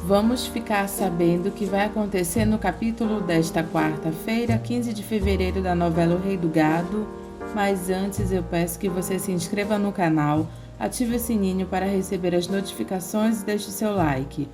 Vamos ficar sabendo o que vai acontecer no capítulo desta quarta-feira, 15 de fevereiro, da novela O Rei do Gado. Mas antes eu peço que você se inscreva no canal, ative o sininho para receber as notificações e deixe seu like.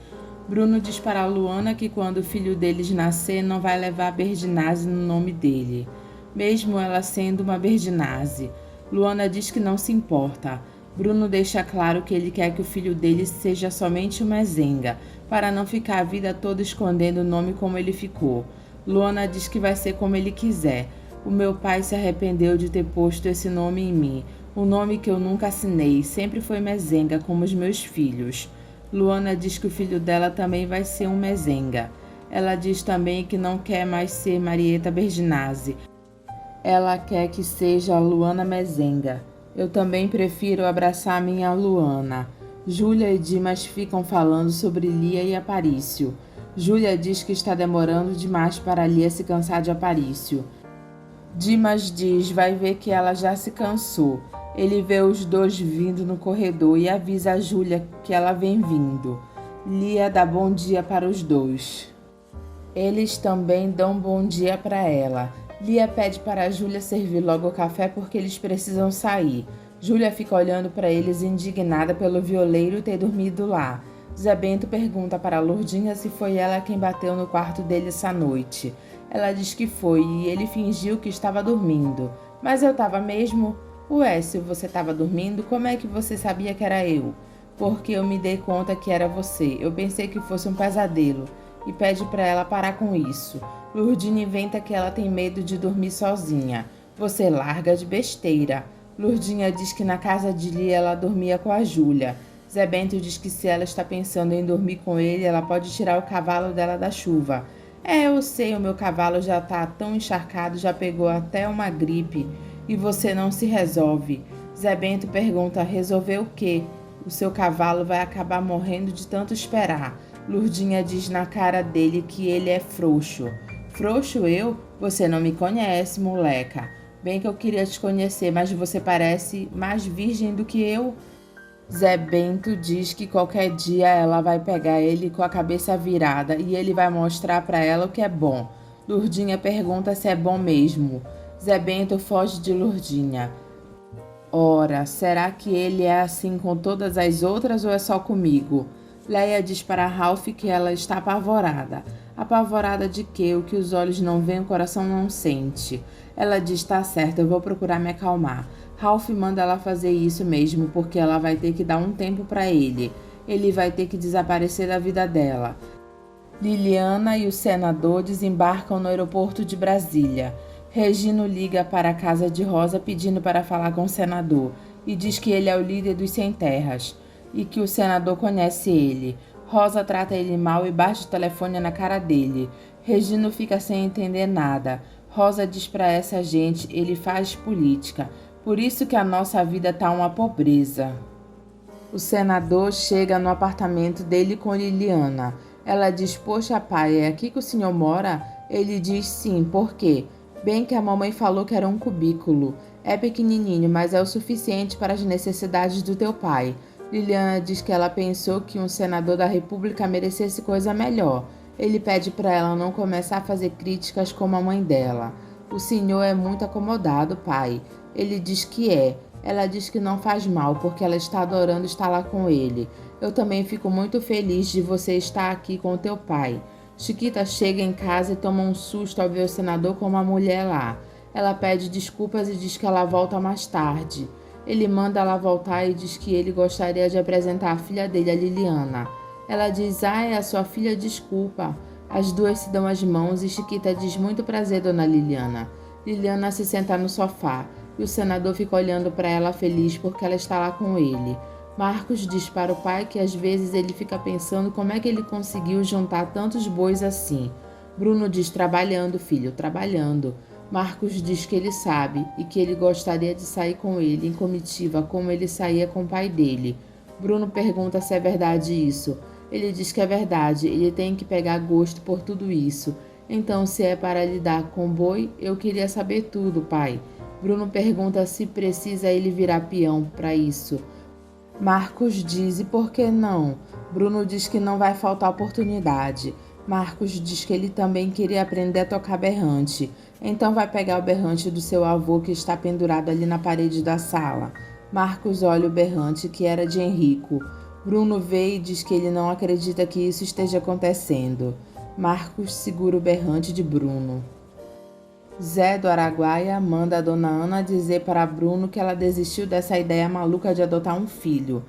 Bruno diz para a Luana que quando o filho deles nascer não vai levar Berdinazzi no nome dele, mesmo ela sendo uma Berdinazzi. Luana diz que não se importa. Bruno deixa claro que ele quer que o filho dele seja somente uma Mezenga, para não ficar a vida toda escondendo o nome como ele ficou. Luana diz que vai ser como ele quiser. O meu pai se arrependeu de ter posto esse nome em mim. Um nome que eu nunca assinei, sempre foi Mezenga, como os meus filhos. Luana diz que o filho dela também vai ser um Mezenga. Ela diz também que não quer mais ser Marieta Berdinazzi. Ela quer que seja Luana Mezenga. Eu também prefiro abraçar minha Luana. Júlia e Dimas ficam falando sobre Lia e Aparício. Júlia diz que está demorando demais para Lia se cansar de Aparício. Dimas diz vai ver que ela já se cansou. Ele vê os dois vindo no corredor e avisa a Júlia que ela vem vindo. Lia dá bom dia para os dois. Eles também dão bom dia para ela. Lia pede para a Júlia servir logo o café porque eles precisam sair. Júlia fica olhando para eles indignada pelo violeiro ter dormido lá. Zé Bento pergunta para Lourdinha se foi ela quem bateu no quarto dele essa noite. Ela diz que foi e ele fingiu que estava dormindo. Mas eu estava mesmo? Ué, se você estava dormindo, como é que você sabia que era eu? Porque eu me dei conta que era você. Eu pensei que fosse um pesadelo. E pede para ela parar com isso. Lourdinha inventa que ela tem medo de dormir sozinha. Você larga de besteira. Lourdinha diz que na casa de Lia ela dormia com a Júlia. Zé Bento diz que se ela está pensando em dormir com ele, ela pode tirar o cavalo dela da chuva. Eu sei, o meu cavalo já está tão encharcado, já pegou até uma gripe. E você não se resolve. Zé Bento pergunta, resolver o quê? O seu cavalo vai acabar morrendo de tanto esperar. Lourdinha diz na cara dele que ele é frouxo. Frouxo eu? Você não me conhece, moleca. Bem que eu queria te conhecer, mas você parece mais virgem do que eu. Zé Bento diz que qualquer dia ela vai pegar ele com a cabeça virada e ele vai mostrar para ela o que é bom. Lourdinha pergunta se é bom mesmo. Zé Bento foge de Lourdinha. Ora, será que ele é assim com todas as outras ou é só comigo? Leia diz para Ralph que ela está apavorada. Apavorada de quê? O que os olhos não veem, o coração não sente. Ela diz, tá certo, eu vou procurar me acalmar. Ralph manda ela fazer isso mesmo, porque ela vai ter que dar um tempo para ele. Ele vai ter que desaparecer da vida dela. Liliana e o senador desembarcam no aeroporto de Brasília. Regino liga para a casa de Rosa pedindo para falar com o senador e diz que ele é o líder dos sem terras e que o senador conhece ele. Rosa trata ele mal e bate o telefone na cara dele. Regino fica sem entender nada. Rosa diz para essa gente, ele faz política. Por isso que a nossa vida tá uma pobreza. O senador chega no apartamento dele com Liliana. Ela diz, poxa pai, é aqui que o senhor mora? Ele diz sim, por quê? Bem que a mamãe falou que era um cubículo. É pequenininho, mas é o suficiente para as necessidades do teu pai. Liliana diz que ela pensou que um senador da república merecesse coisa melhor. Ele pede para ela não começar a fazer críticas como a mãe dela. O senhor é muito acomodado, pai. Ele diz que é. Ela diz que não faz mal, porque ela está adorando estar lá com ele. Eu também fico muito feliz de você estar aqui com o teu pai. Chiquita chega em casa e toma um susto ao ver o senador com uma mulher lá. Ela pede desculpas e diz que ela volta mais tarde. Ele manda ela voltar e diz que ele gostaria de apresentar a filha dele, a Liliana. Ela diz, é a sua filha, desculpa. As duas se dão as mãos e Chiquita diz, muito prazer, dona Liliana. Liliana se senta no sofá e o senador fica olhando para ela feliz porque ela está lá com ele. Marcos diz para o pai que às vezes ele fica pensando como é que ele conseguiu juntar tantos bois assim. Bruno diz, trabalhando, filho, trabalhando. Marcos diz que ele sabe e que ele gostaria de sair com ele em comitiva como ele saía com o pai dele. Bruno pergunta se é verdade isso. Ele diz que é verdade, ele tem que pegar gosto por tudo isso. Então, se é para lidar com boi, eu queria saber tudo, pai. Bruno pergunta se precisa ele virar peão para isso. Marcos diz: e por que não? Bruno diz que não vai faltar oportunidade. Marcos diz que ele também queria aprender a tocar berrante. Então vai pegar o berrante do seu avô que está pendurado ali na parede da sala. Marcos olha o berrante que era de Henrico. Bruno vê e diz que ele não acredita que isso esteja acontecendo. Marcos segura o berrante de Bruno. Zé do Araguaia manda a dona Ana dizer para Bruno que ela desistiu dessa ideia maluca de adotar um filho.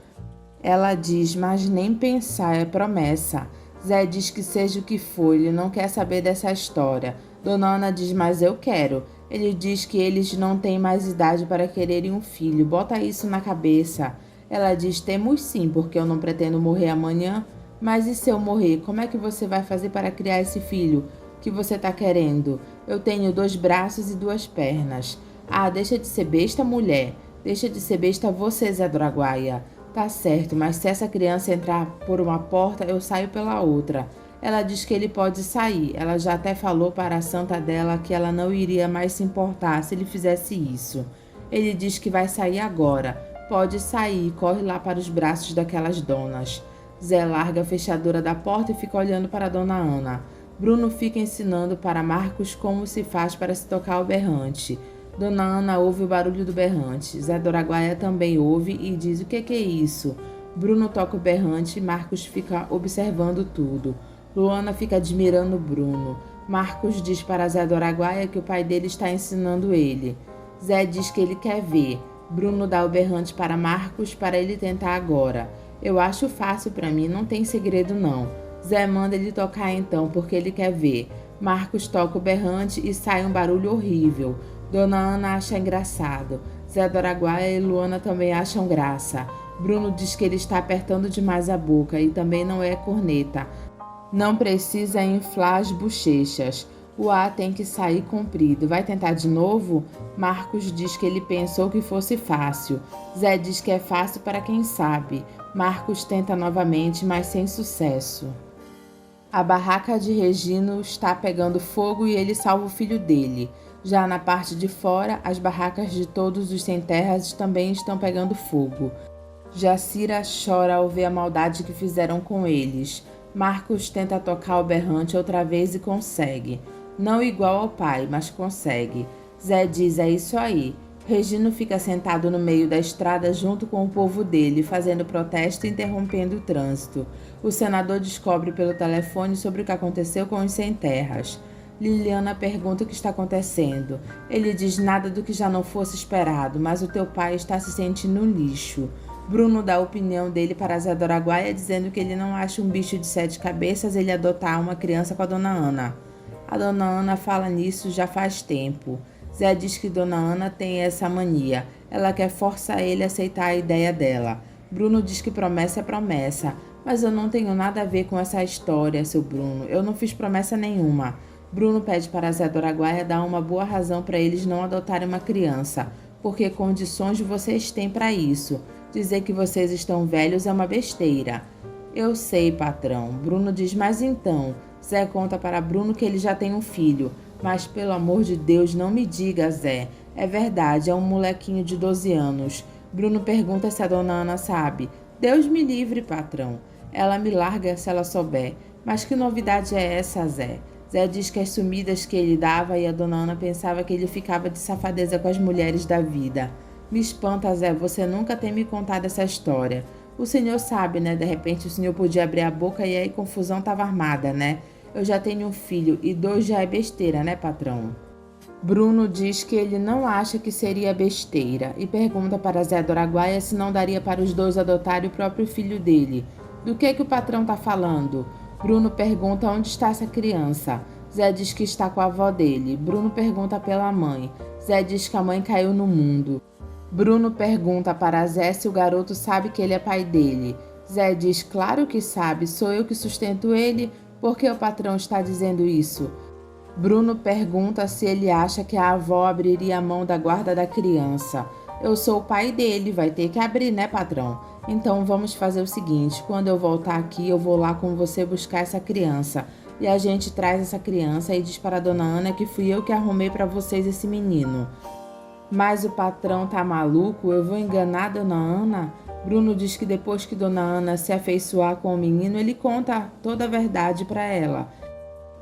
Ela diz: mas nem pensar, é promessa. Zé diz que seja o que for, ele não quer saber dessa história. Dona Ana diz: mas eu quero. Ele diz que eles não têm mais idade para quererem um filho. Bota isso na cabeça. Ela diz: temos sim, porque eu não pretendo morrer amanhã. Mas e se eu morrer, como é que você vai fazer para criar esse filho que você está querendo? Eu tenho 2 braços e 2 pernas. Ah, deixa de ser besta, mulher. Deixa de ser besta você, Zé do Araguaia. Tá certo, mas se essa criança entrar por uma porta, eu saio pela outra. Ela diz que ele pode sair. Ela já até falou para a santa dela que ela não iria mais se importar se ele fizesse isso. Ele diz que vai sair agora. Pode sair, corre lá para os braços daquelas donas. Zé larga a fechadura da porta e fica olhando para a dona Ana. Bruno fica ensinando para Marcos como se faz para se tocar o berrante. Dona Ana ouve o barulho do berrante. Zé do Araguaia também ouve e diz: o que é isso? Bruno toca o berrante e Marcos fica observando tudo. Luana fica admirando Bruno. Marcos diz para Zé do Araguaia que o pai dele está ensinando ele. Zé diz que ele quer ver. Bruno dá o berrante para Marcos para ele tentar agora. Eu acho fácil para mim, não tem segredo não. Zé manda ele tocar então, porque ele quer ver. Marcos toca o berrante e sai um barulho horrível. Dona Ana acha engraçado. Zé do Araguaia e Luana também acham graça. Bruno diz que ele está apertando demais a boca e também não é corneta. Não precisa inflar as bochechas. O ar tem que sair comprido. Vai tentar de novo? Marcos diz que ele pensou que fosse fácil. Zé diz que é fácil para quem sabe. Marcos tenta novamente, mas sem sucesso. A barraca de Regino está pegando fogo e ele salva o filho dele. Já na parte de fora, as barracas de todos os sem-terras também estão pegando fogo. Jacira chora ao ver a maldade que fizeram com eles. Marcos tenta tocar o berrante outra vez e consegue. Não igual ao pai, mas consegue. Zé diz: é isso aí. Regino fica sentado no meio da estrada junto com o povo dele, fazendo protesto e interrompendo o trânsito. O senador descobre pelo telefone sobre o que aconteceu com os sem-terras. Liliana pergunta o que está acontecendo. Ele diz nada do que já não fosse esperado, mas o teu pai está se sentindo um lixo. Bruno dá a opinião dele para Zé do Araguaia, dizendo que ele não acha um bicho de 7 cabeças ele adotar uma criança com a dona Ana. A dona Ana fala nisso já faz tempo. Zé diz que dona Ana tem essa mania. Ela quer forçar ele a aceitar a ideia dela. Bruno diz que promessa é promessa. Mas eu não tenho nada a ver com essa história, seu Bruno. Eu não fiz promessa nenhuma. Bruno pede para Zé do Araguaia dar uma boa razão para eles não adotarem uma criança. Porque condições vocês têm para isso. Dizer que vocês estão velhos é uma besteira. Eu sei, patrão. Bruno diz: mas então... Zé conta para Bruno que ele já tem um filho. Mas pelo amor de Deus, não me diga, Zé. É verdade, é um molequinho de 12 anos. Bruno pergunta se a dona Ana sabe. Deus me livre, patrão. Ela me larga se ela souber. Mas que novidade é essa, Zé? Zé diz que as sumidas que ele dava e a dona Ana pensava que ele ficava de safadeza com as mulheres da vida. Me espanta, Zé, você nunca tem me contado essa história. O senhor sabe, né? De repente o senhor podia abrir a boca e aí confusão estava armada, né? Eu já tenho um filho e 2 já é besteira, né, patrão? Bruno diz que ele não acha que seria besteira e pergunta para Zé do Araguaia se não daria para os 2 adotarem o próprio filho dele. Do que o patrão tá falando? Bruno pergunta onde está essa criança. Zé diz que está com a avó dele. Bruno pergunta pela mãe. Zé diz que a mãe caiu no mundo. Bruno pergunta para Zé se o garoto sabe que ele é pai dele. Zé diz: claro que sabe, sou eu que sustento ele. Por que o patrão está dizendo isso? Bruno pergunta se ele acha que a avó abriria a mão da guarda da criança. Eu sou o pai dele, vai ter que abrir, né, patrão? Então vamos fazer o seguinte, quando eu voltar aqui, eu vou lá com você buscar essa criança. E a gente traz essa criança e diz para a dona Ana que fui eu que arrumei para vocês esse menino. Mas o patrão tá maluco? Eu vou enganar Dona Ana? Bruno diz que depois que Dona Ana se afeiçoar com o menino, ele conta toda a verdade para ela.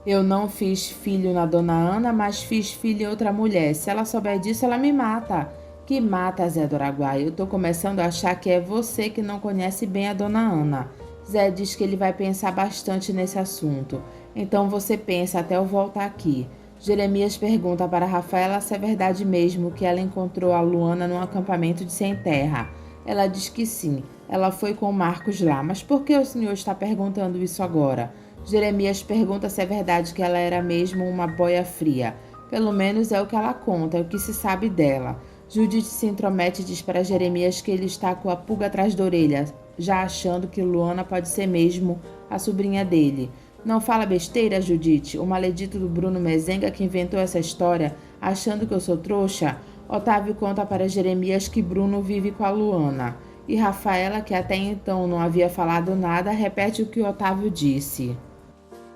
Eu não fiz filho na Dona Ana, mas fiz filho em outra mulher. Se ela souber disso, ela me mata. Que mata, Zé do Araguaia? Eu tô começando a achar que é você que não conhece bem a Dona Ana. Zé diz que ele vai pensar bastante nesse assunto. Então você pensa até eu voltar aqui. Jeremias pergunta para Rafaela se é verdade mesmo que ela encontrou a Luana num acampamento de sem terra. Ela diz que sim. Ela foi com o Marcos lá. Mas por que o senhor está perguntando isso agora? Jeremias pergunta se é verdade que ela era mesmo uma boia fria. Pelo menos é o que ela conta, é o que se sabe dela. Judite se intromete e diz para Jeremias que ele está com a pulga atrás da orelha, já achando que Luana pode ser mesmo a sobrinha dele. Não fala besteira, Judite. O maledito do Bruno Mezenga que inventou essa história, achando que eu sou trouxa. Otávio conta para Jeremias que Bruno vive com a Luana. E Rafaela, que até então não havia falado nada, repete o que Otávio disse.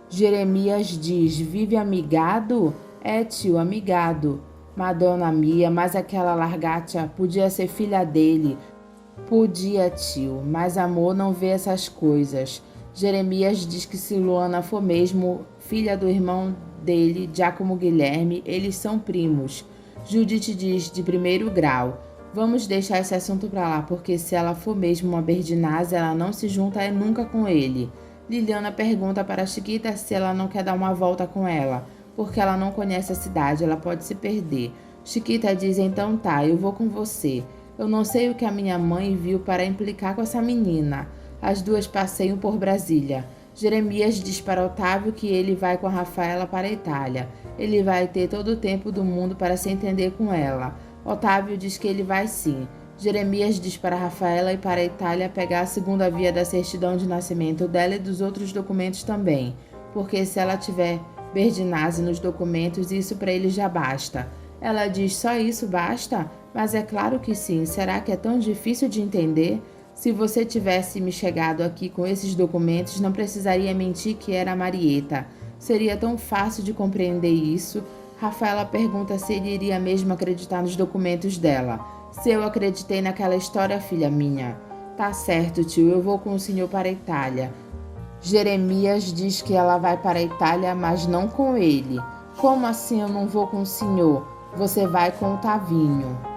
Jeremias diz: vive amigado? É, tio, amigado. Madonna mia, mas aquela largatia podia ser filha dele. Podia, tio, mas amor não vê essas coisas. Jeremias diz que se Luana for mesmo filha do irmão dele, Giacomo Guilherme, eles são primos. Judite diz: de primeiro grau. Vamos deixar esse assunto pra lá, porque se ela for mesmo uma Berdinazzi, ela não se junta nunca com ele. Liliana pergunta para Chiquita se ela não quer dar uma volta com ela, porque ela não conhece a cidade, ela pode se perder. Chiquita diz: então tá, eu vou com você. Eu não sei o que a minha mãe viu para implicar com essa menina. As duas passeiam por Brasília. Jeremias diz para Otávio que ele vai com a Rafaela para a Itália. Ele vai ter todo o tempo do mundo para se entender com ela. Otávio diz que ele vai sim. Jeremias diz para Rafaela ir para a Itália pegar a segunda via da certidão de nascimento dela e dos outros documentos também, porque se ela tiver Berdinazzi nos documentos, isso para ele já basta. Ela diz: só isso basta? Mas é claro que sim. Será que é tão difícil de entender? Se você tivesse me chegado aqui com esses documentos, não precisaria mentir que era a Marieta. Seria tão fácil de compreender isso. Rafaela pergunta se ele iria mesmo acreditar nos documentos dela. Se eu acreditei naquela história, filha minha. Tá certo, tio, eu vou com o senhor para a Itália. Jeremias diz que ela vai para a Itália, mas não com ele. Como assim eu não vou com o senhor? Você vai com o Tavinho.